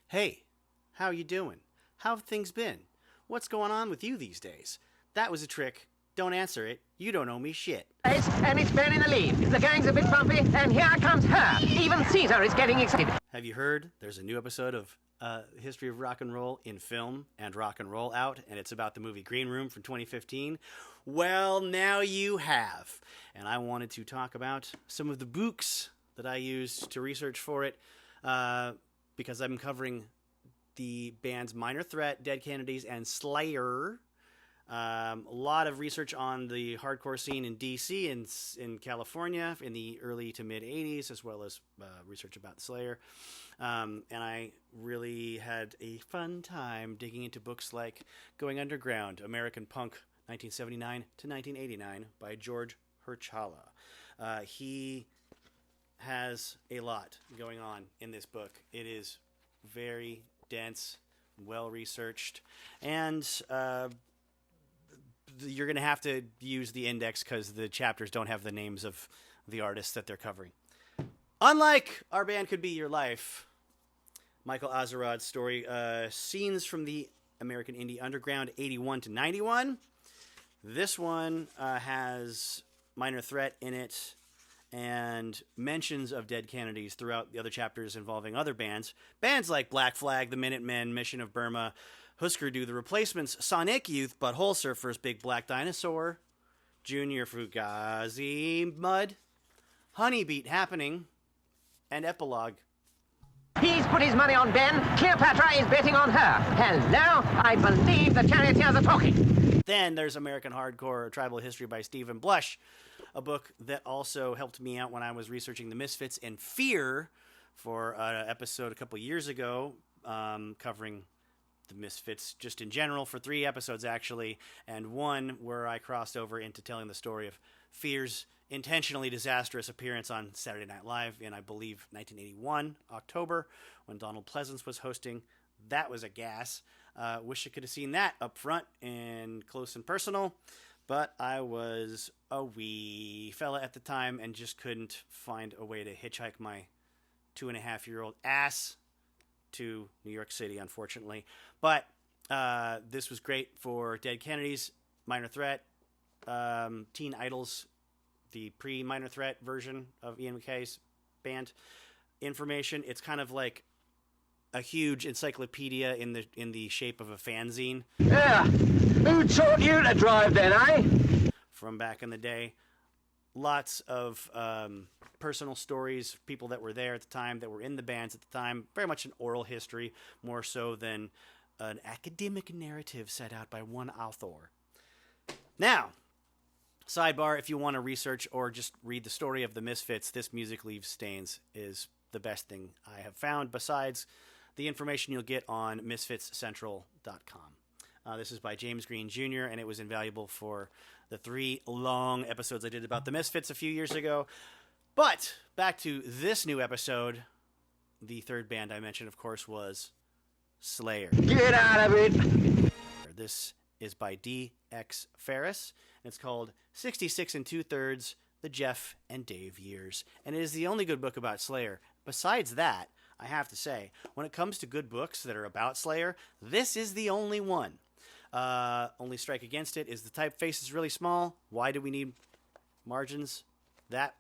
Hey, how you doing? How have things been? What's going on with you these days? That was a trick. Don't answer it. You don't owe me shit. And it's Ben in the lead. The gang's a bit bumpy, and here comes her. Even Caesar is getting excited. Have you heard? There's a new episode of History of Rock and Roll in film and rock and roll out, and it's about the movie Green Room from 2015. Well, now you have. And I wanted to talk about some of the books that I used to research for it, because I'm covering the bands Minor Threat, Dead Kennedys, and Slayer. A lot of research on the hardcore scene in DC and in California in the early to mid 80s, as well as research about Slayer. And I really had a fun time digging into books like Going Underground, American Punk, 1979 to 1989 by George Hirschala. He has a lot going on in this book. It is very dense, well researched, and you're going to have to use the index because the chapters don't have the names of the artists that they're covering. Unlike Our Band Could Be Your Life, Michael Azarad's story, scenes from the American Indie Underground 81 to 91. This one has Minor Threat in it and mentions of Dead Kennedys throughout the other chapters involving other bands. Bands like Black Flag, The Minutemen, Mission of Burma, Husker Du, The Replacements, Sonic Youth, Butthole Surfers, Big Black Dinosaur, Junior Fugazi Mud, Honeybeat Happening, and Epilogue. He's put his money on Ben. Cleopatra is betting on her. And now I believe the charioteers are talking. Then there's American Hardcore, Tribal History by Stephen Blush, a book that also helped me out when I was researching the Misfits and Fear for an episode a couple years ago, covering the Misfits just in general for 3 episodes actually, and one where I crossed over into telling the story of Fear's intentionally disastrous appearance on Saturday Night Live in, I believe, 1981, October, when Donald Pleasance was hosting. That was a gas. Wish I could have seen that up front and close and personal, but I was a wee fella at the time and just couldn't find a way to hitchhike my 2.5-year-old ass to New York City, unfortunately. But this was great for Dead Kennedys, Minor Threat, Teen Idols, the pre-Minor Threat version of Ian MacKay's band information. It's kind of like a huge encyclopedia in the shape of a fanzine. Yeah. Who taught you to drive then, eh? From back in the day. Lots of personal stories, people that were there at the time, that were in the bands at the time. Very much an oral history, more so than an academic narrative set out by one author. Now, sidebar, if you want to research or just read the story of the Misfits, this Music Leaves Stains is the best thing I have found, besides the information you'll get on MisfitsCentral.com. This is by James Green Jr., and it was invaluable for the 3 long episodes I did about the Misfits a few years ago. But back to this new episode. The third band I mentioned, of course, was Slayer. Get out of it! This is by D.X. Ferris, and it's called 66 2/3, The Jeff and Dave Years. And it is the only good book about Slayer. Besides that, I have to say, when it comes to good books that are about Slayer, this is the only one. Only strike against it is the typeface is really small. Why do we need margins that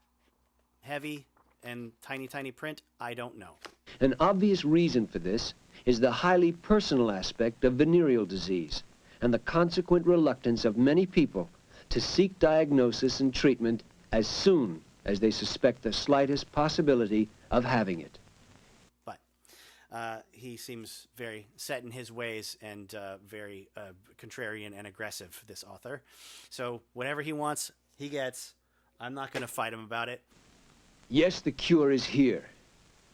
heavy and tiny, tiny print? I don't know. An obvious reason for this is the highly personal aspect of venereal disease and the consequent reluctance of many people to seek diagnosis and treatment as soon as they suspect the slightest possibility of having it. He seems very set in his ways and very contrarian and aggressive, this author. So whatever he wants, he gets. I'm not going to fight him about it. Yes, the cure is here,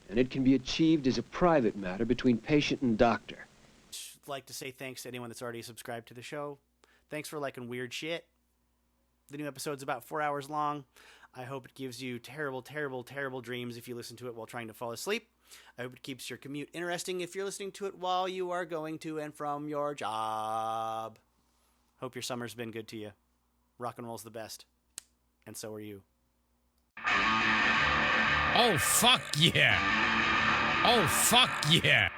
and it can be achieved as a private matter between patient and doctor. I'd like to say thanks to anyone that's already subscribed to the show. Thanks for liking weird shit. The new episode's about 4 hours long. I hope it gives you terrible, terrible, terrible dreams if you listen to it while trying to fall asleep. I hope it keeps your commute interesting if you're listening to it while you are going to and from your job. Hope your summer's been good to you. Rock and roll's the best. And so are you. Oh, fuck yeah. Oh, fuck yeah.